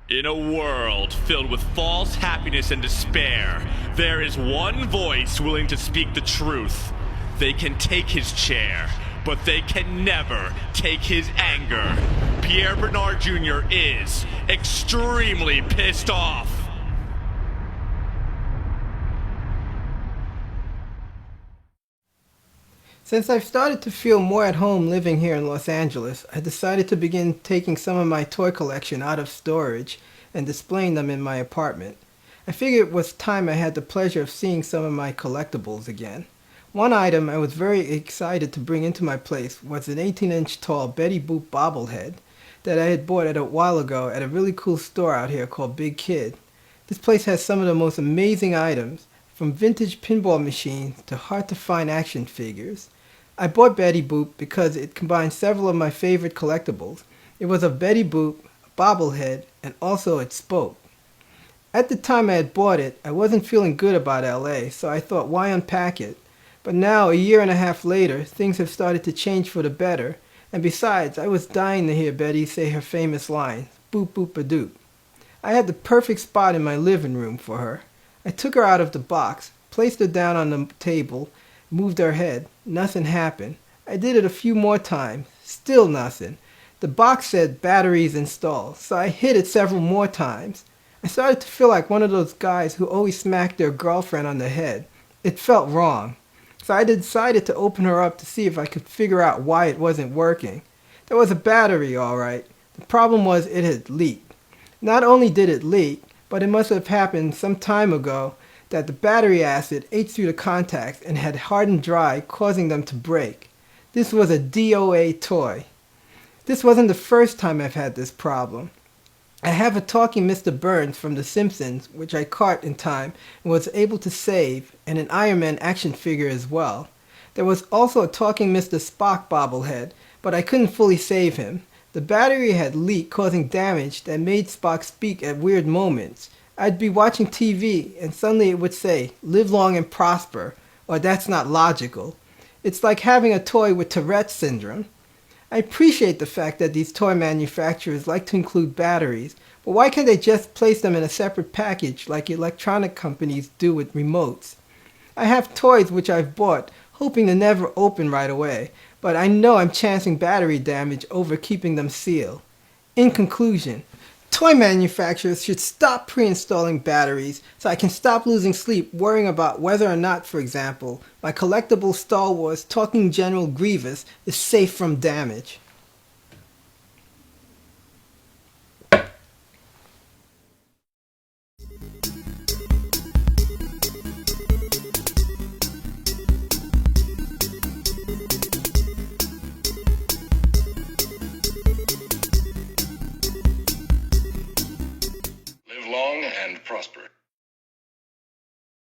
In a world filled with false happiness and despair, there is one voice willing to speak the truth. They can take his chair, but they can never take his anger. Pierre Bernard Jr. is extremely pissed off. Since I've started to feel more at home living here in Los Angeles, I decided to begin taking some of my toy collection out of storage and displaying them in my apartment. I figured it was time I had the pleasure of seeing some of my collectibles again. One item I was very excited to bring into my place was an 18-inch tall Betty Boop bobblehead that I had bought a while ago at a really cool store out here called Big Kid. This place has some of the most amazing items, from vintage pinball machines to hard-to-find action figures. I bought Betty Boop because it combined several of my favorite collectibles. It was a Betty Boop, a bobblehead, and also it spoke. At the time I had bought it, I wasn't feeling good about LA, so I thought, why unpack it? But now, a year and a half later, things have started to change for the better, and besides, I was dying to hear Betty say her famous line, boop boop a doop. I had the perfect spot in my living room for her. I took her out of the box, placed her down on the table, moved her head. Nothing happened. I did it a few more times. Still nothing. The box said batteries installed, so I hit it several more times. I started to feel like one of those guys who always smacked their girlfriend on the head. It felt wrong. So I decided to open her up to see if I could figure out why it wasn't working. There was a battery, all right. The problem was it had leaked. Not only did it leak, but it must have happened some time ago that the battery acid ate through the contacts and had hardened dry, causing them to break. This was a DOA toy. This wasn't the first time I've had this problem. I have a talking Mr. Burns from The Simpsons, which I caught in time and was able to save, and an Iron Man action figure as well. There was also a talking Mr. Spock bobblehead, but I couldn't fully save him. The battery had leaked, causing damage that made Spock speak at weird moments. I'd be watching TV and suddenly it would say, "Live long and prosper," or "That's not logical." It's like having a toy with Tourette's syndrome. I appreciate the fact that these toy manufacturers like to include batteries, but why can't they just place them in a separate package like electronic companies do with remotes? I have toys which I've bought, hoping to never open right away, but I know I'm chancing battery damage over keeping them sealed. In conclusion, toy manufacturers should stop pre-installing batteries so I can stop losing sleep worrying about whether or not, for example, my collectible Star Wars Talking General Grievous is safe from damage.